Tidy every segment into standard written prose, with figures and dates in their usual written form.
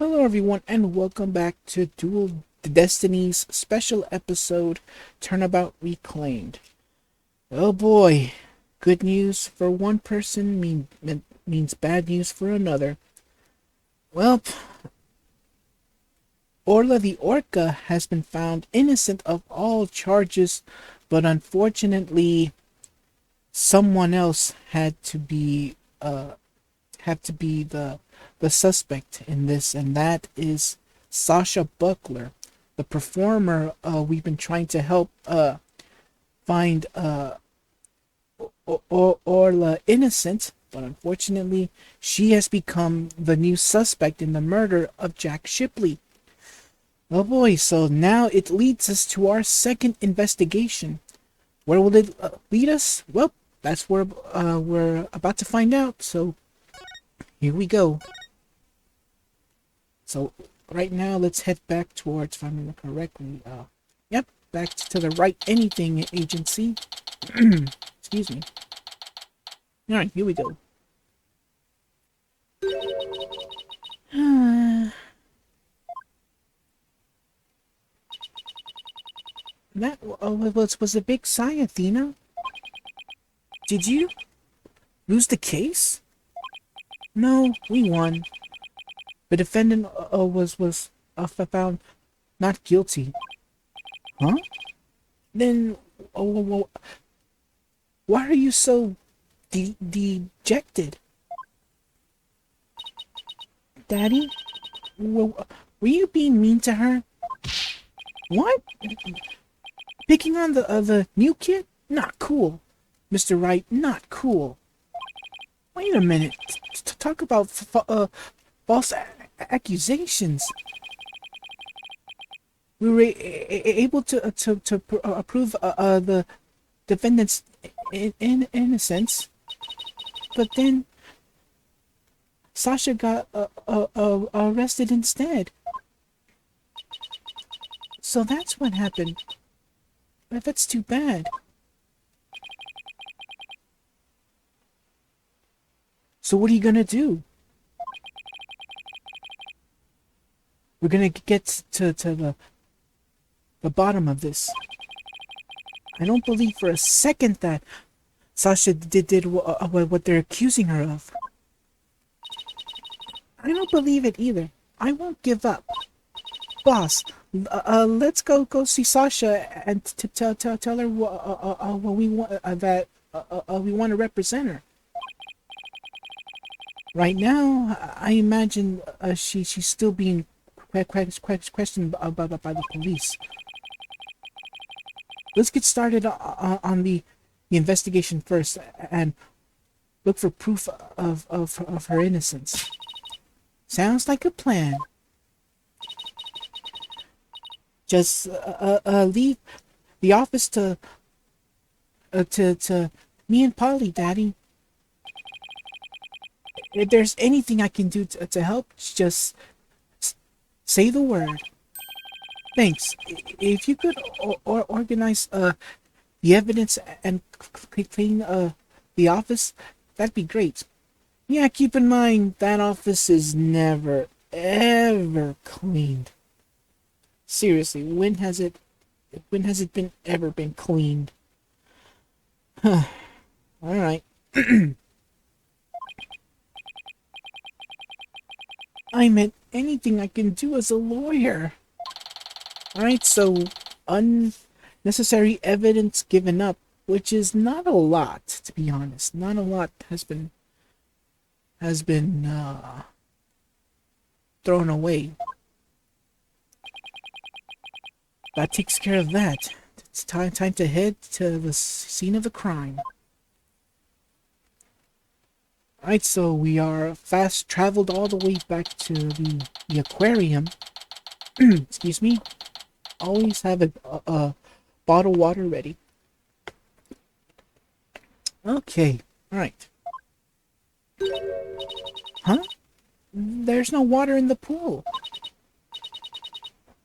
Hello, everyone, and welcome back to Dual Destinies special episode Turnabout Reclaimed. Oh boy, good news for one person means bad news for another. Well, Orla the Orca has been found innocent of all charges, but unfortunately, someone else had to be the suspect in this, and that is Sasha Buckler, the performer we've been trying to help find Orla innocent, but unfortunately, she has become the new suspect in the murder of Jack Shipley. Oh boy, so now it leads us to our second investigation. Where will it lead us? Well, that's where we're about to find out, so here we go. So right now, let's head back towards, if I remember correctly, yep, back to the Right Anything Agency. Excuse me. Alright, here we go. That was a big sigh, Athena. Did you lose the case? No, we won. The defendant was found not guilty. Huh? Then, oh, why are you so dejected? Daddy? Were you being mean to her? What? Picking on the new kid? Not cool. Mr. Wright, not cool. Wait a minute. Talk about false accusations. We were able to prove the defendant's innocence, but then Sasha got arrested instead. So that's what happened. That's too bad. So what are you gonna do? We're gonna get to the bottom of this. I don't believe for a second that Sasha did what they're accusing her of. I don't believe it either. I won't give up. Boss, let's go see Sasha and tell her what we want, that we want to represent her. Right now, I imagine she's still being questioned by the police. Let's get started on the investigation first and look for proof of her innocence. Sounds like a plan. Just leave the office to me and Polly, Daddy. If there's anything I can do to help, just say the word. Thanks. If you could organize the evidence and clean the office, that'd be great. Yeah, keep in mind that office is never ever cleaned. Seriously, when has it been ever been cleaned? All right. I meant anything I can do as a lawyer. Alright, so unnecessary evidence given up, which is not a lot, to be honest. Not a lot has been thrown away. That takes care of that. It's time to head to the scene of the crime. Alright, so we are fast traveled all the way back to the aquarium. Excuse me. Always have a bottle of water ready. Okay, alright. Huh? There's no water in the pool.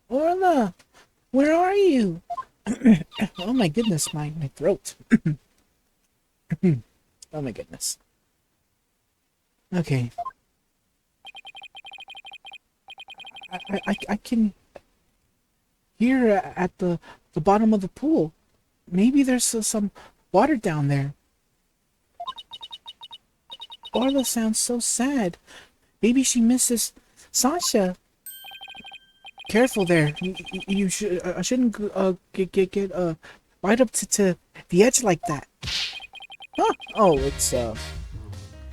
Orla, where are you? Oh my goodness, my throat. Oh my goodness. Okay. I can hear at the bottom of the pool. Maybe there's some water down there. Orla sounds so sad. Maybe she misses Sasha. Careful there. You should I shouldn't get right up to the edge like that. Huh? Oh, it's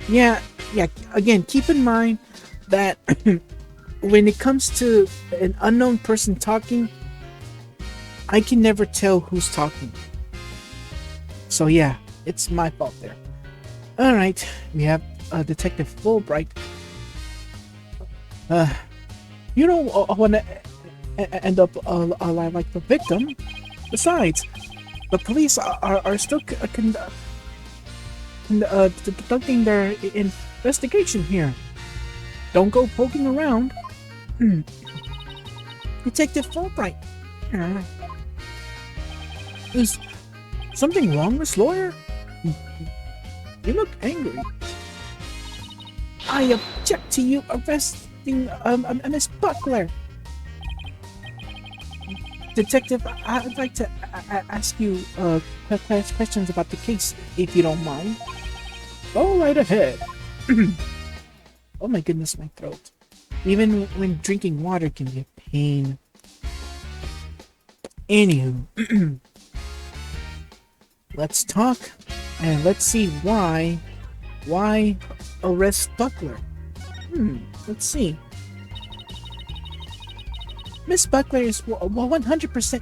yeah, yeah. Again, keep in mind that when it comes to an unknown person talking, I can never tell who's talking. So yeah, it's my fault there. All right, we have Detective Fulbright. You don't want to end up alive like the victim. Besides, the police are still conducting their investigation here. Don't go poking around. Detective Fulbright. Is something wrong, Miss Lawyer? You look angry. I object to you arresting Miss Buckler. Detective, I'd like to ask you questions about the case, if you don't mind. Go right ahead. Oh my goodness, my throat. Even when drinking water can be a pain. Anywho, let's talk and let's see why arrest Buckler. Let's see. Miss Buckler is 100%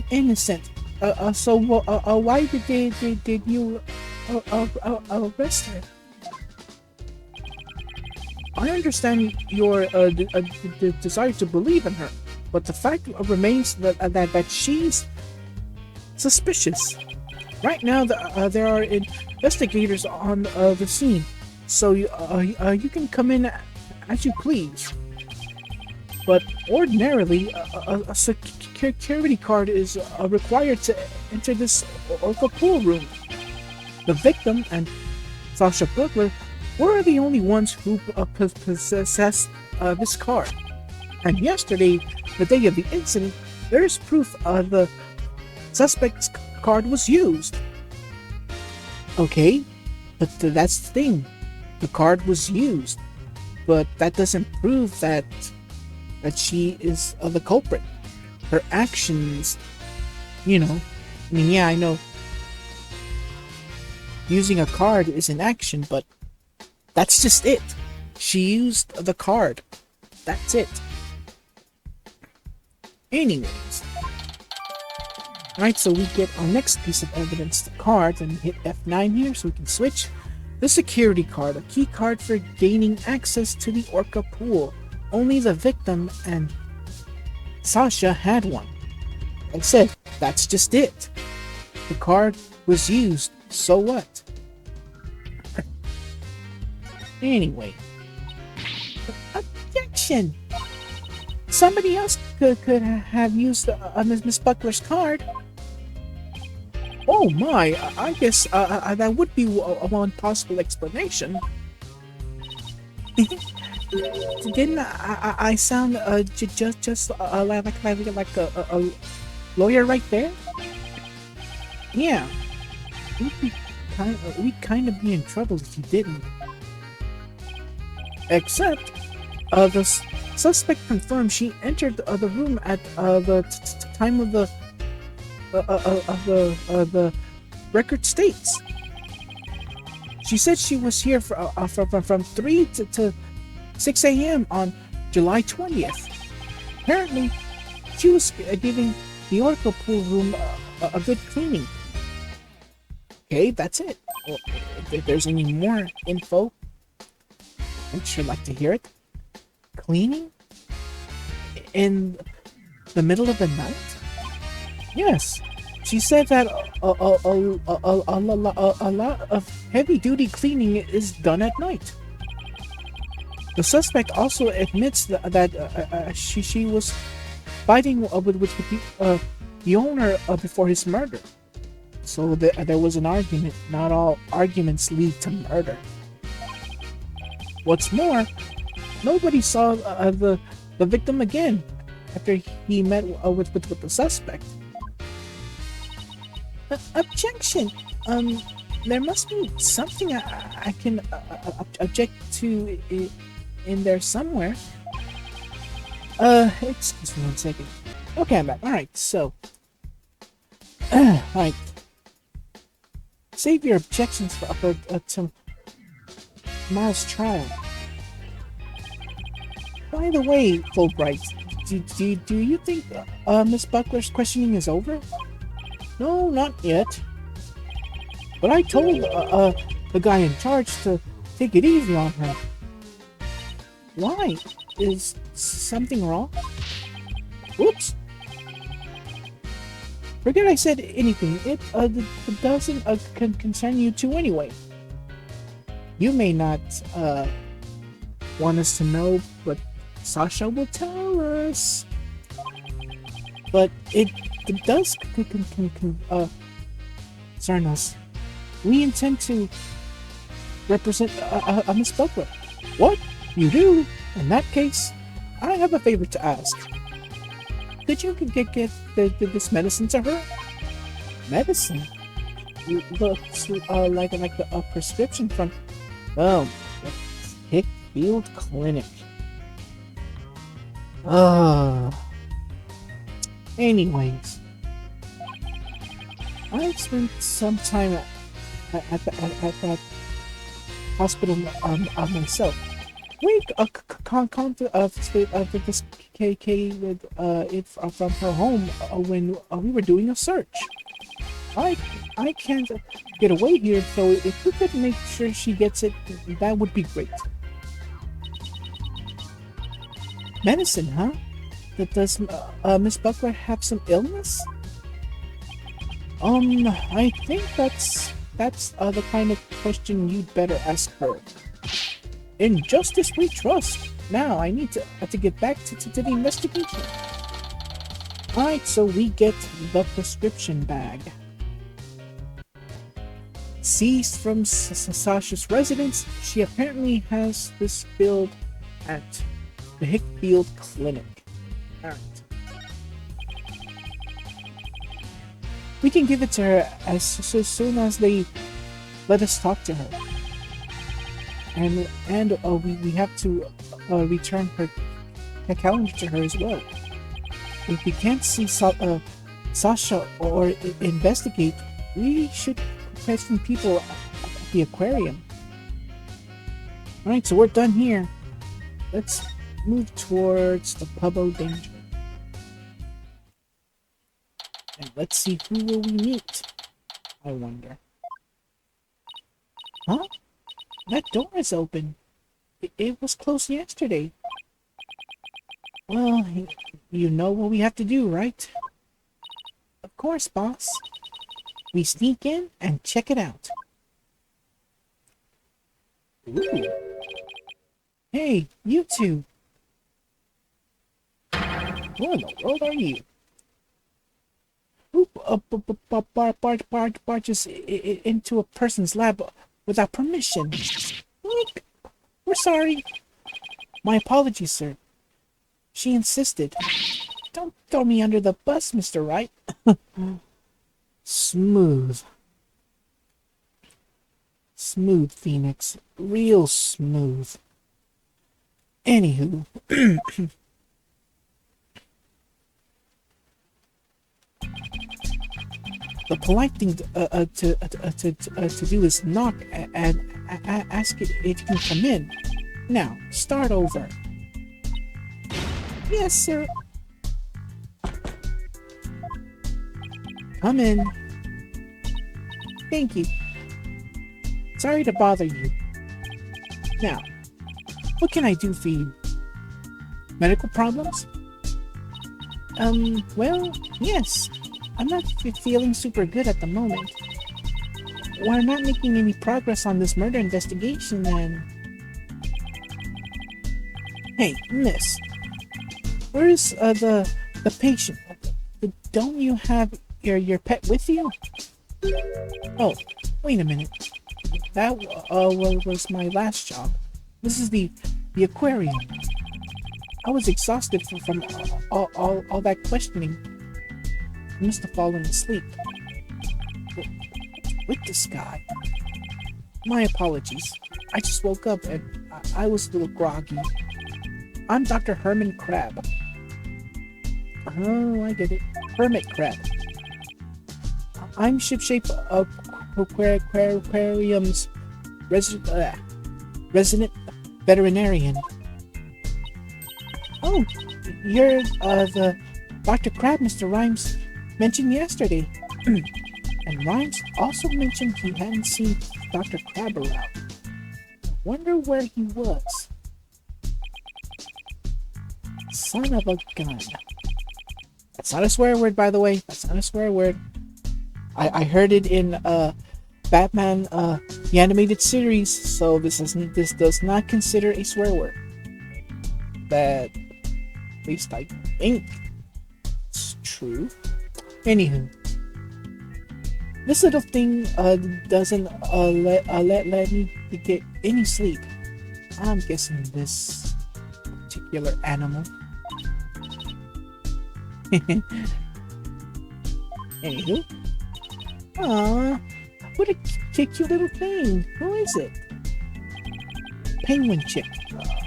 innocent. So why did you arrest her? I understand your desire to believe in her, but the fact remains that she's suspicious. Right now, there are investigators on the scene, so you can come in as you please. But ordinarily, a security card is required to enter this Orca pool room. The victim and Sasha Buckler were the only ones who possessed this card. And yesterday, the day of the incident, there is proof the suspect's card was used. Okay, but that's the thing. The card was used, but that doesn't prove that she is the culprit. Her actions, I mean, yeah, I know using a card is an action, but that's just it. She used the card. That's it. Anyways. Alright, so we get our next piece of evidence, the card, and hit F9 here so we can switch. The security card, a key card for gaining access to the Orca pool. Only the victim and Sasha had one. Like I said, that's just it. The card was used, so what? Anyway. Objection! Somebody else could have used Miss Buckler's card. Oh my, I guess that would be one possible explanation. Didn't I sound just like a lawyer right there? Yeah. We'd kind of be in trouble if you didn't. Except, the suspect confirmed she entered the room at the time of the record states. She said she was here from 3 to 6 a.m. on July 20th. Apparently, she was giving the Orca pool room a good cleaning. Okay, that's it. Well, if there's any more info, I'd sure like to hear it. Cleaning? In the middle of the night? Yes. She said that a lot of heavy-duty cleaning is done at night. The suspect also admits that she was fighting with the owner before his murder. So there was an argument. Not all arguments lead to murder. What's more, nobody saw the the victim again after he met with the suspect. Objection. There must be something I can object to in there somewhere. Excuse me 1 second. Okay, I'm back. Alright, so. Alright. Save your objections for tomorrow's trial. By the way, Fulbright, do you think Miss Buckler's questioning is over? No, not yet. But I told the guy in charge to take it easy on her. Why? Is something wrong? Oops. Forget I said anything. It doesn't concern you two anyway. You may not want us to know, but Sasha will tell us. But it does concern us. We intend to represent Miss Buckler. What? You do? In that case, I have a favor to ask. Could you get this medicine to her? Medicine? Looks like a prescription from, well, the Hickfield Clinic. Anyways, I've spent some time at that hospital myself. We confiscated this with it from her home when we were doing a search. I can't get away here, so if we could make sure she gets it, that would be great. Medicine, huh? Does Miss Buckler have some illness? I think that's the kind of question you'd better ask her. In justice we trust. Now I need to get back to the investigation. Alright, so we get the prescription bag. Seized from Sasha's residence, she apparently has this filled at the Hickfield Clinic. Alright. We can give it to her as soon as they let us talk to her. And we have to return her calendar to her as well. If we can't see Sasha or investigate, we should question people at the aquarium. Alright, so we're done here. Let's move towards the Pubbo Danger. And let's see, who will we meet? I wonder. Huh? That door is open. It was closed yesterday. Well, you know what we have to do, right? Of course, boss. We sneak in and check it out. Ooh. Hey, you two. What in the world are you? Who barges into a person's lab without permission? Look, we're sorry. My apologies, sir. She insisted. Don't throw me under the bus, Mr. Wright. Smooth. Smooth, Phoenix. Real smooth. Anywho. The polite thing to do is knock and ask it if you can come in. Now, start over. Yes, sir. Come in. Thank you. Sorry to bother you. Now, what can I do for you? Medical problems? Well, yes. I'm not feeling super good at the moment. We're not making any progress on this murder investigation, and... Hey, miss. Where's the patient? Don't you have your pet with you? Oh, wait a minute. That was my last job. This is the aquarium. I was exhausted from all that questioning. I must have fallen asleep. With this guy. My apologies. I just woke up and I was a little groggy. I'm Dr. Herman Crab. Oh, I get it. Hermit Crab. I'm Shipshape Aquarium's resident veterinarian. Oh, you're the Dr. Crab Mr. Rhymes mentioned yesterday. And Rhymes also mentioned he hadn't seen Dr. Crab around. Wonder where he was. Son of a gun. That's not a swear word, by the way. That's not a swear word. I heard it in Batman the animated series, so this does not consider a swear word. But at least I think it's true. Anywho, this little thing doesn't let me get any sleep. I'm guessing this particular animal. Anywho, aww, what a cute little thing. Who is it? Penguin chick,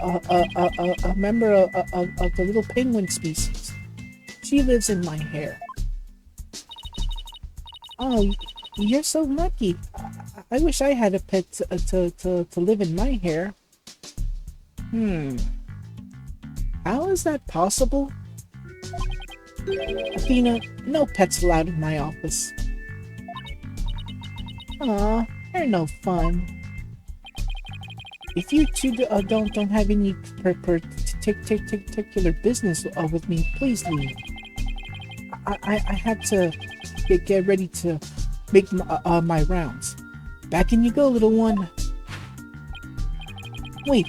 a member of the little penguin species. She lives in my hair. Oh, you're so lucky. I wish I had a pet to live in my hair. How is that possible? Athena, no pets allowed in my office. Aw, they're no fun. If you two don't have any particular business with me, please leave. I had to get ready to make my rounds. Back in you go, little one. Wait.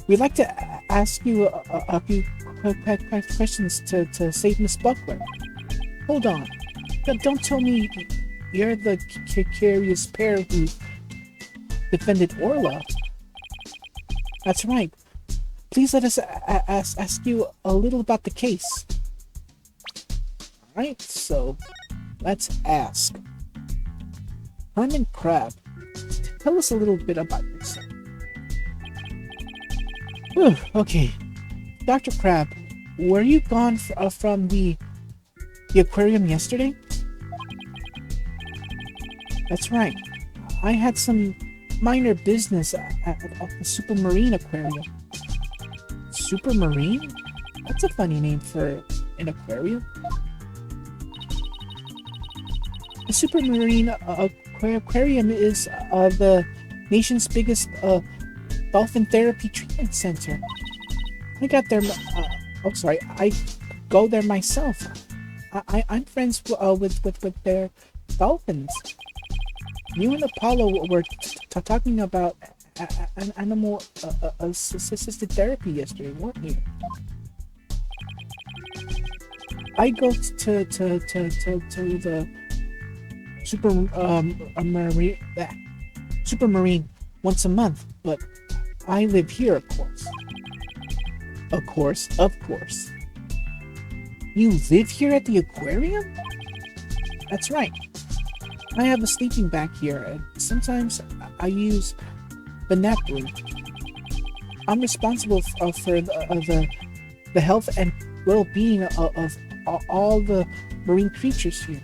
We'd like to ask you a few questions to save Miss Buckler. Hold on. Don't tell me you're the curious pair who defended Orla. That's right. Please let us ask you a little about the case. Alright, so let's ask. Herman Crab, tell us a little bit about yourself. Whew, okay. Dr. Crab, were you gone from the aquarium yesterday? That's right. I had some minor business at the Supermarine Aquarium. Supermarine? That's a funny name for an aquarium. The Supermarine Aquarium is the nation's biggest dolphin therapy treatment center. I got there. I go there myself. I'm friends with their dolphins. You and Apollo were talking about an animal assisted therapy yesterday, weren't you? I go to the Supermarine once a month, but I live here, of course. Of course. You live here at the aquarium? That's right. I have a sleeping bag here, and sometimes I use the nap room. I'm responsible for the health and well-being of all the marine creatures here.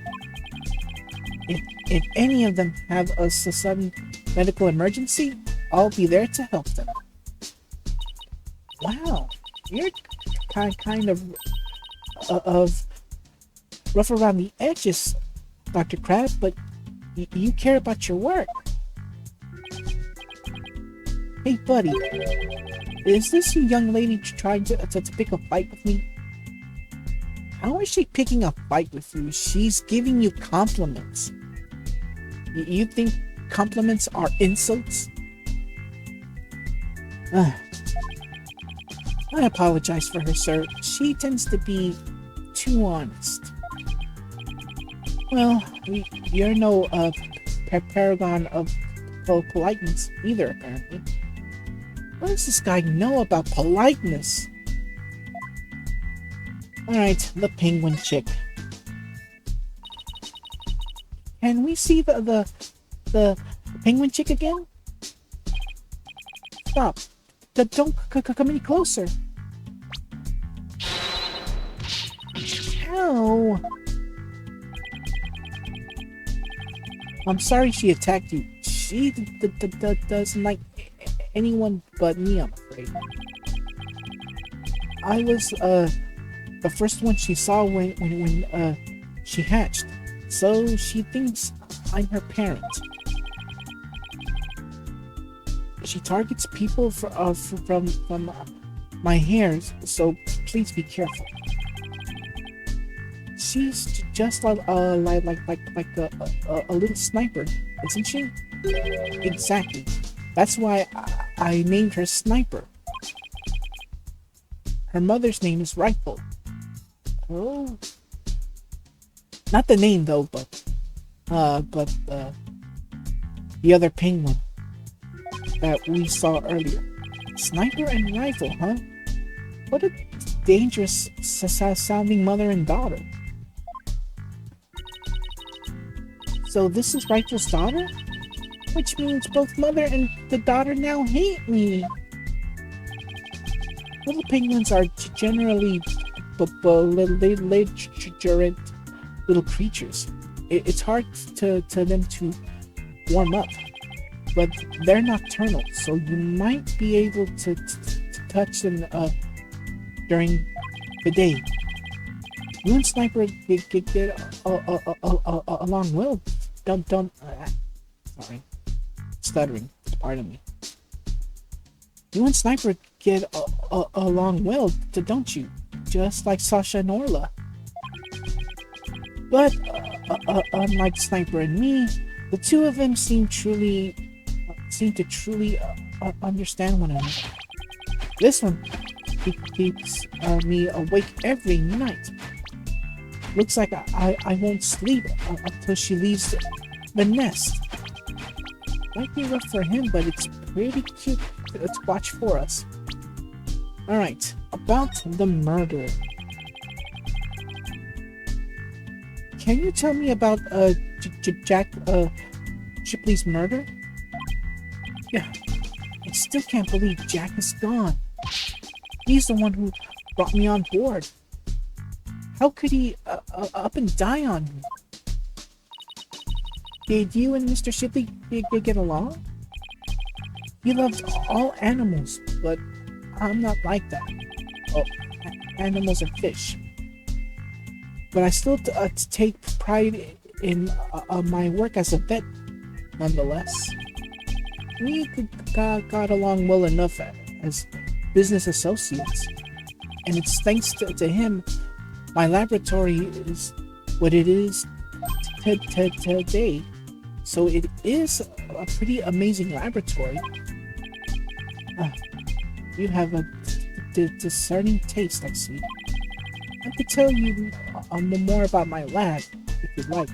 If any of them have a sudden medical emergency, I'll be there to help them. Wow, you're kind of rough around the edges, Dr. Crab, but you care about your work. Hey, buddy, is this you young lady trying to pick a fight with me? How is she picking a fight with you? She's giving you compliments. You think compliments are insults? I apologize for her, sir. She tends to be too honest. Well, you're no paragon of politeness either, apparently. What does this guy know about politeness? Alright, the penguin chick. Can we see the penguin chick again? Stop. Don't come any closer. Ow. I'm sorry she attacked you. She doesn't like anyone but me, I'm afraid. I was the first one she saw when she hatched, so she thinks I'm her parent. She targets people from my hairs, so please be careful. She's just like a little sniper, isn't she? Exactly. That's why I named her Sniper. Her mother's name is Rifle. Oh, not the name though, but the other penguin that we saw earlier. Sniper and Rifle, huh? What a dangerous sounding mother and daughter. So this is Rifle's daughter? Which means both mother and the daughter now hate me. Little penguins are generally belligerent little creatures. It's hard to them to warm up, but they're nocturnal, so you might be able to touch them during the day. You and Sniper get along well. Don't. Sorry, stuttering. Pardon me. You and Sniper get along well, don't you? Just like Sasha and Orla. But unlike Sniper and me, the two of them seem to truly understand one another. This one keeps me awake every night. Looks like I won't sleep until she leaves the nest. Might be rough for him, but it's pretty cute to watch for us. Alright, about the murder. Can you tell me about Jack Shipley's murder? Yeah, I still can't believe Jack is gone. He's the one who brought me on board. How could he up and die on me? Did you and Mr. Shipley get along? He loves all animals, but I'm not like that. Oh, animals and fish. But I still take pride in my work as a vet, nonetheless. We got along well enough as business associates, and it's thanks to him my laboratory is what it is today. So it is a pretty amazing laboratory. You have a discerning taste, I see. I could tell you more about my lab, if you'd like.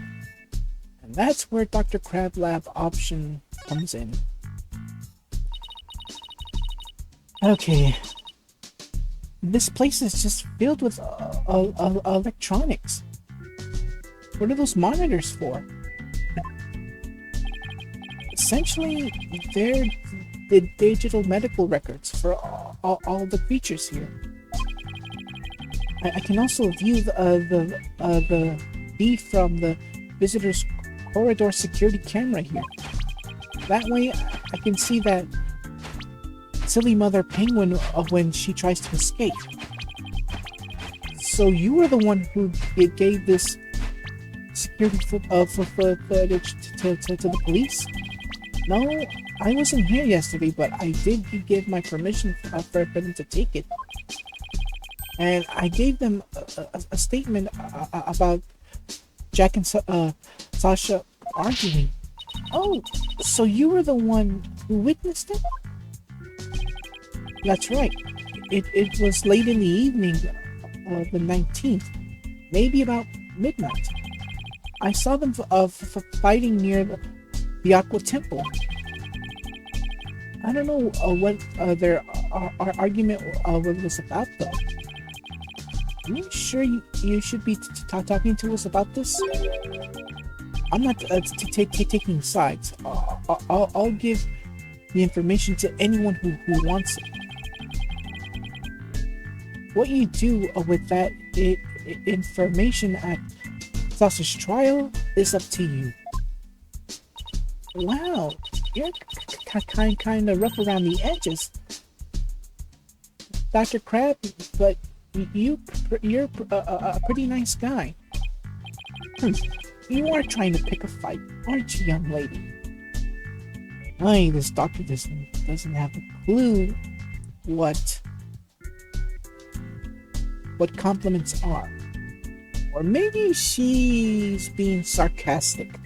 And that's where Dr. Crab Lab option comes in. Okay. This place is just filled with electronics. What are those monitors for? Essentially, they're the digital medical records for all the creatures here. I can also view the feed from the visitor's corridor security camera here. That way, I can see that silly mother penguin when she tries to escape. So you were the one who gave this security footage to the police? No, I wasn't here yesterday, but I did give my permission for them to take it. And I gave them a statement about Jack and Sasha arguing. Oh, so you were the one who witnessed it? That's right. It was late in the evening of the 19th, maybe about midnight. I saw them fighting near the Aqua Temple. I don't know what their argument was about, though. Are you sure you should be talking to us about this? I'm not taking sides. I'll give the information to anyone who wants it. What you do with that information at Sasha's trial is up to you. Wow, you're kind of rough around the edges, Dr. Crab, but you're a pretty nice guy. You are trying to pick a fight, aren't you, young lady? Ay, this doctor doesn't have a clue what compliments are. Or maybe she's being sarcastic.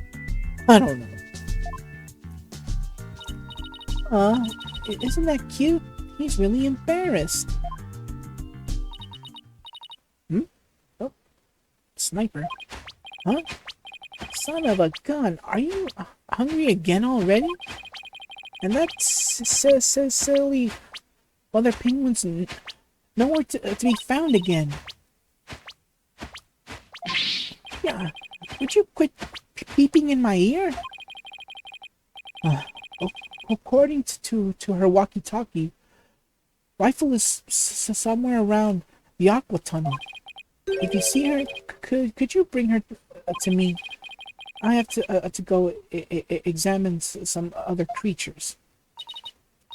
I don't know. Isn't that cute? He's really embarrassed. Oh, sniper. Huh? Son of a gun, are you hungry again already? And that's silly other penguins nowhere to be found again. Yeah, would you quit peeping in my ear? According to her walkie-talkie, Rifle is somewhere around the Aqua Tunnel. If you see her, could you bring her to me? I have to go examine some other creatures.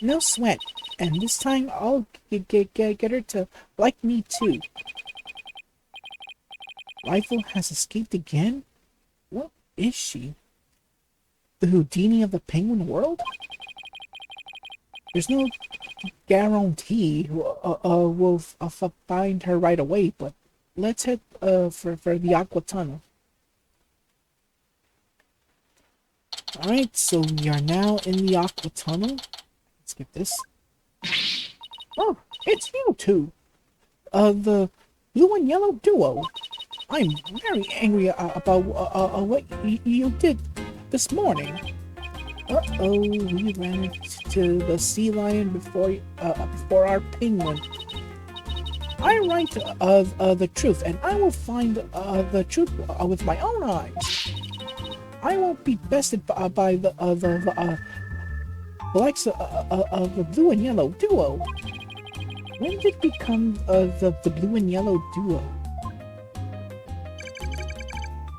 No sweat, and this time I'll get her to like me too. Rifle has escaped again? What is she? The Houdini of the penguin world? There's no guarantee we'll find her right away, but let's head for the Aqua Tunnel. Alright, so we are now in the Aqua Tunnel. Let's get this. Oh, it's you two. The blue and yellow duo. I'm very angry about what you did this morning. Uh-oh, we ran into the sea lion before our penguin. I write the truth, and I will find the truth with my own eyes. I won't be bested by the likes of the blue and yellow duo. When did it become the blue and yellow duo?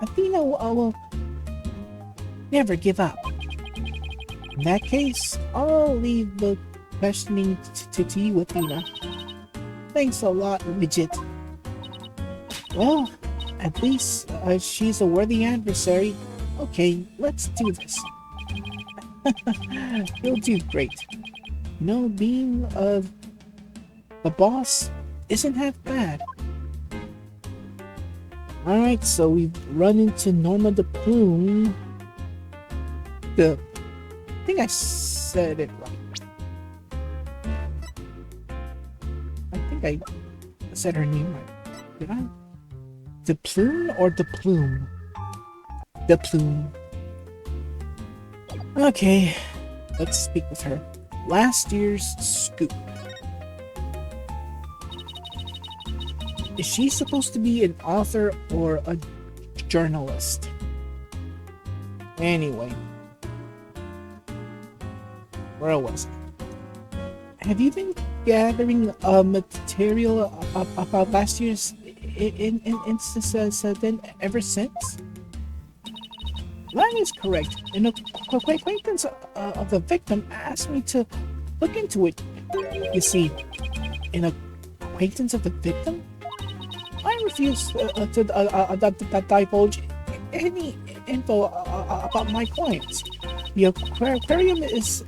Athena will never give up. In that case, I'll leave the questioning to you, Athena. Thanks a lot, Midget. Well, at least she's a worthy adversary. Okay, let's do this. You'll do great. You know, being the boss isn't half bad. Alright, so we've run into Norma the Plume. I think I said it right. I think I said her name right. Did I? The Plume or the Plume? The Plume. Okay, let's speak with her. Last year's scoop. Is she supposed to be an author or a journalist? Anyway. Where was I? Have you been gathering material about last year's instance then ever since? That is correct. An acquaintance of the victim asked me to look into it. You see, an acquaintance of the victim? I refuse to divulge any info about my clients. The aquarium is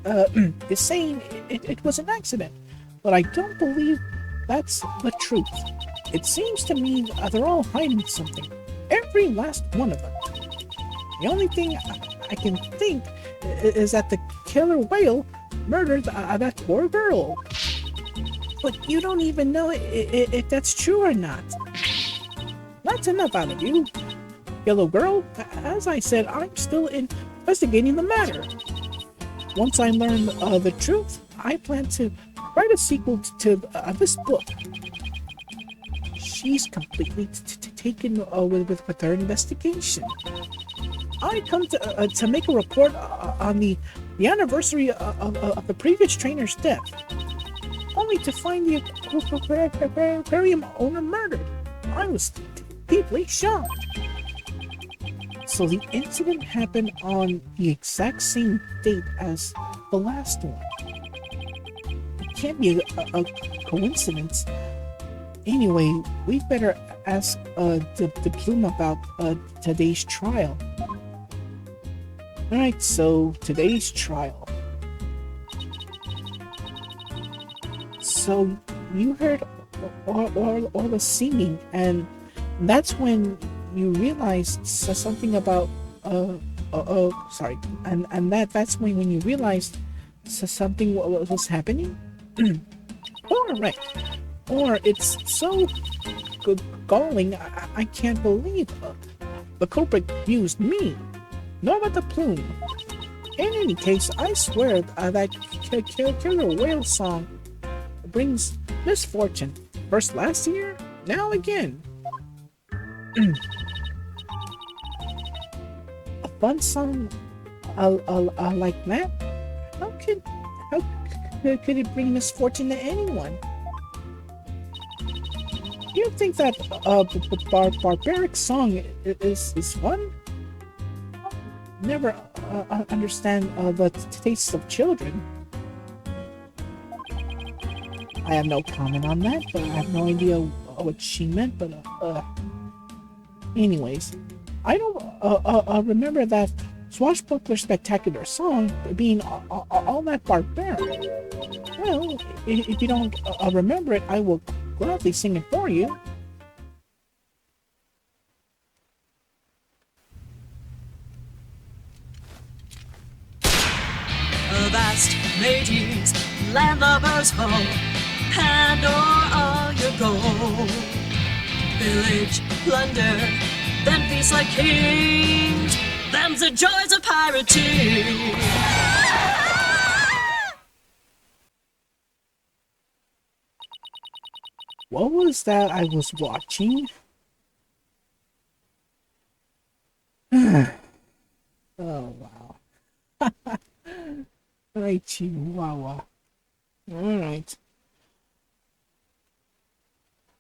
saying it was an accident, but I don't believe that's the truth. It seems to me they're all hiding something. Every last one of them. The only thing I can think is that the killer whale murdered that poor girl. But you don't even know if that's true or not. That's enough out of you, yellow girl. As I said, I'm still investigating the matter. Once I learn the truth, I plan to write a sequel to this book. She's completely taken with her investigation. I come to make a report on the anniversary of the previous trainer's death, only to find the aquarium owner murdered. I was deeply shocked. So the incident happened on the exact same date as the last one. It can't be a coincidence. Anyway, we better ask the Plume about today's trial. Alright, so today's trial. So you heard all the singing, and that's when you realized something about sorry, and that's when you realized something was happening. All right, or it's so galling. I can't believe the culprit used me. Nor about the Plume. In any case, I swear that Killer Whale song brings misfortune. First last year, now again. A fun song like that? How could it bring misfortune to anyone? You think that barbaric song is fun? Never understand the tastes of children. I have no comment on that, but I have no idea what she meant. But anyways, I don't remember that Swashbuckler spectacular song being all that barbaric. Well, if you don't remember it, I will gladly sing it for you. A vast mateys, landlubbers home, hand o'er all your gold. Village, plunder, then feast like kings. Them's the joys of piracy. What was that I was watching? Oh, wow. Alright, Chihuahua. Alright.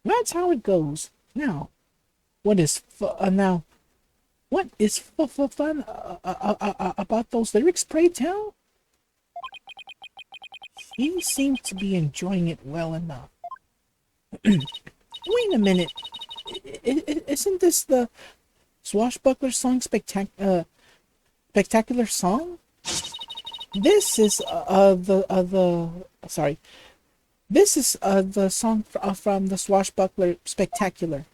That's how it goes. Now, what is fun about those lyrics, pray tell? You seem to be enjoying it well enough. Wait a minute. Isn't this the Swashbuckler song spectacular song? This is This is the song from the Swashbuckler Spectacular.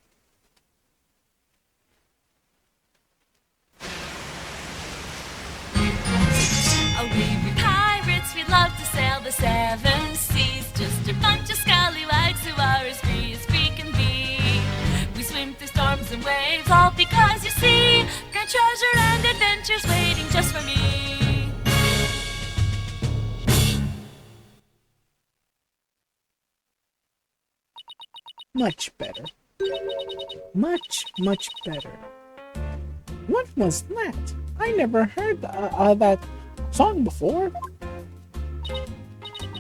Oh, we be pirates, we love to sail the seven seas. Just a bunch of scallywags who are as free can be. We swim through storms and waves, all because you see great treasure and adventures waiting just for me. Much better. Much better. What was that? I never heard that song before.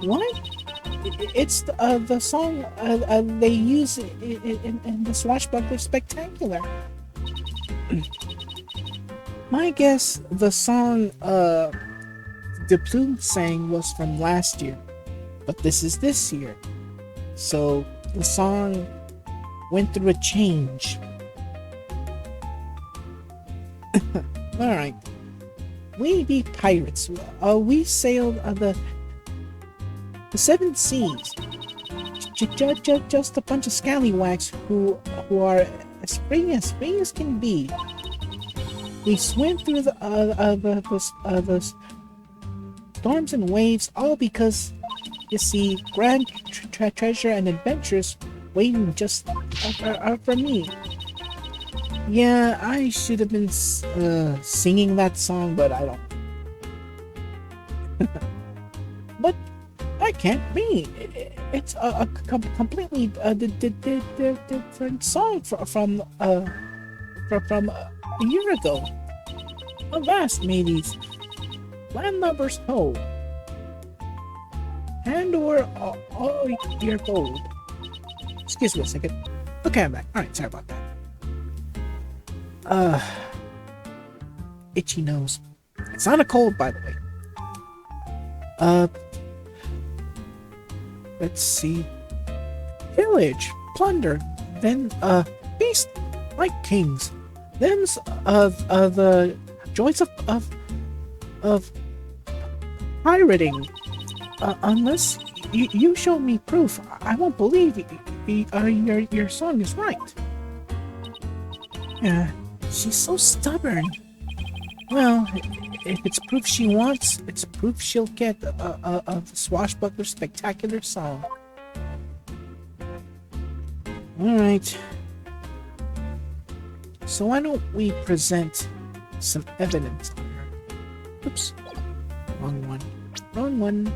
What? It's the song they use in the Swashbuckler Spectacular. My guess, the song the Plume sang was from last year, but this is this year. So the song went through a change. Alright. We be pirates. We sailed the seven seas. Just a bunch of scallywags who are as free as can be. We swim through the storms and waves, all because, you see, grand treasure and adventures waiting just for me. Yeah, I should have been singing that song, but I don't. But can't be. It's a completely different song from a year ago. Avast, mateys, landlubbers ho, hand over all your gold. Excuse me a second. Okay, I'm back. Alright, sorry about that. Itchy nose. It's not a cold, by the way. Let's see. Pillage, plunder, then, feast like kings. Them's, the joys of pirating. Unless you show me proof, I won't believe your song is right. Yeah, she's so stubborn. Well, if it's proof she wants, it's proof she'll get a Swashbuckler spectacular song. Alright. So why don't we present some evidence on her? Oops. Wrong one. Wrong one.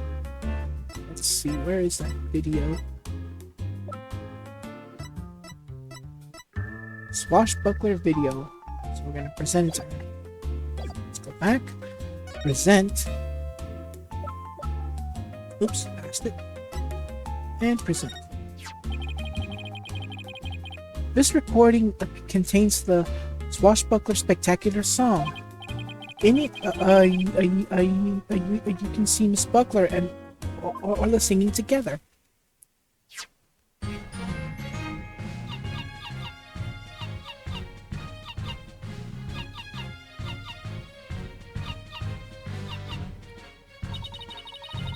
Let's see, where is that video? Swashbuckler video. So we're gonna present it to her. Let's go back. Present. Oops, passed it. And present. This recording contains the Swashbuckler Spectacular song. In it, you can see Miss Buckler and or the singing together.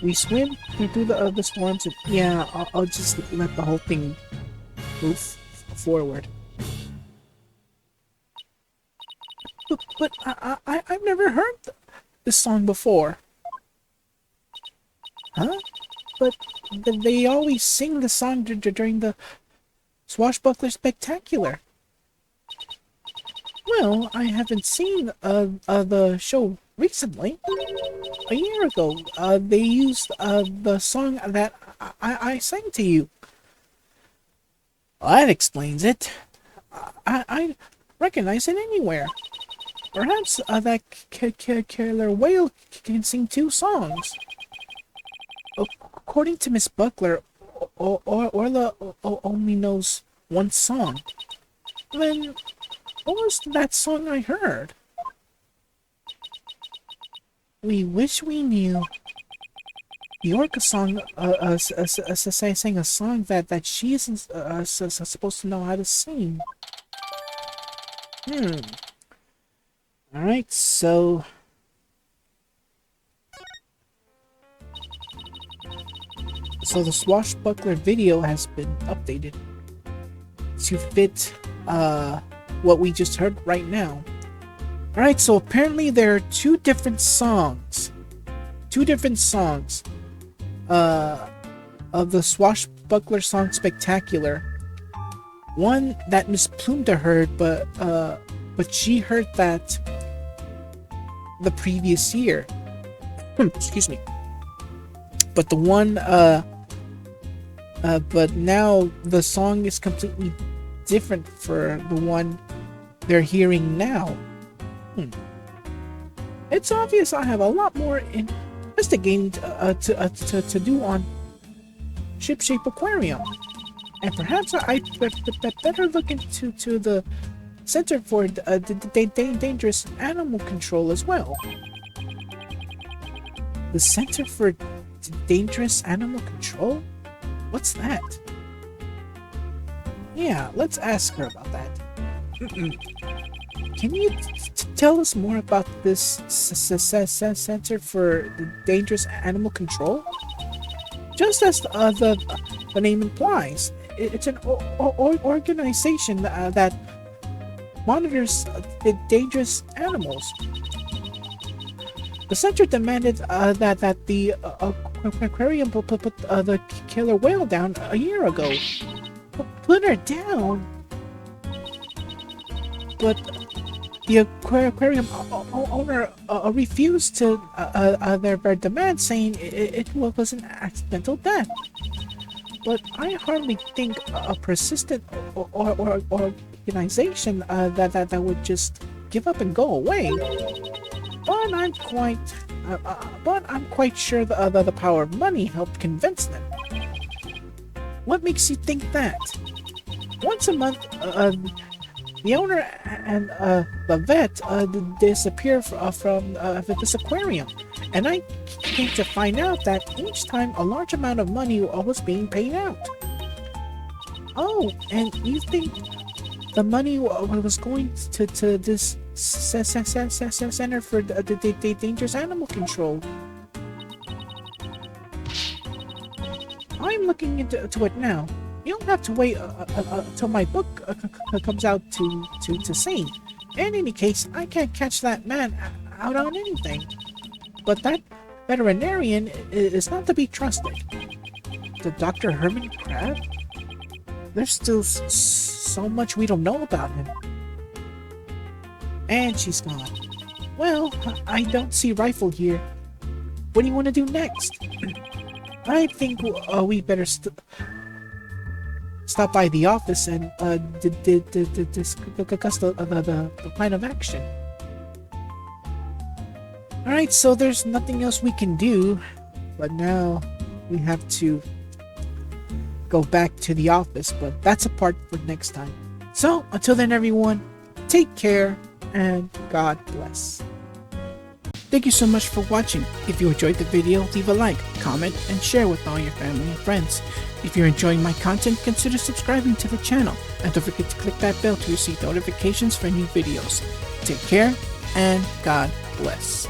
We swim through the storms, and yeah, I'll just let the whole thing move forward. But I've never heard this song before. Huh? But they always sing the song during the Swashbuckler Spectacular. Well, I haven't seen the show recently. A year ago, they used the song that I sang to you. Well, that explains it. I recognize it anywhere. Perhaps that killer whale can sing two songs. According to Miss Buckler, Orla only knows one song. Then, what was that song I heard? We wish we knew. The Orca song sang a song that she isn't supposed to know how to sing. Alright, so the Swashbuckler video has been updated to fit what we just heard right now. Alright, so apparently there are two different songs of the Swashbuckler song Spectacular. One that Miss Plumda heard, but she heard that the previous year. Excuse me. But the one, but now the song is completely different for the one they're hearing now. It's obvious I have a lot more investigating to do on Shipshape Aquarium. And perhaps I better look into the Center for Dangerous Animal Control as well. The Center for Dangerous Animal Control? What's that? Yeah, let's ask her about that. Can you tell us more about this Center for Dangerous Animal Control? Just as the name implies, it's an organization that monitors the dangerous animals. The center demanded that the aquarium put the killer whale down a year ago. Put her down? But The aquarium owner refused to their demand, saying it was an accidental death. But I hardly think a persistent or organization that would just give up and go away. But I'm quite sure the power of money helped convince them. What makes you think that? Once a month, the owner and the vet disappear from this aquarium, and I came to find out that each time a large amount of money was being paid out. Oh, and you think the money was going to this center for the dangerous animal control? I'm looking into it now. You don't have to wait until my book comes out to see. In any case, I can't catch that man out on anything. But that veterinarian is not to be trusted. The Dr. Herman Crab? There's still so much we don't know about him. And she's gone. Well, I don't see Rifle here. What do you want to do next? I think we better stop by the office and discuss the plan of action. Alright, so there's nothing else we can do, but now we have to go back to the office, but that's a part for next time. So, until then everyone, take care and God bless. Thank you so much for watching. If you enjoyed the video, leave a like, comment, and share with all your family and friends. If you're enjoying my content, consider subscribing to the channel, and don't forget to click that bell to receive notifications for new videos. Take care, and God bless.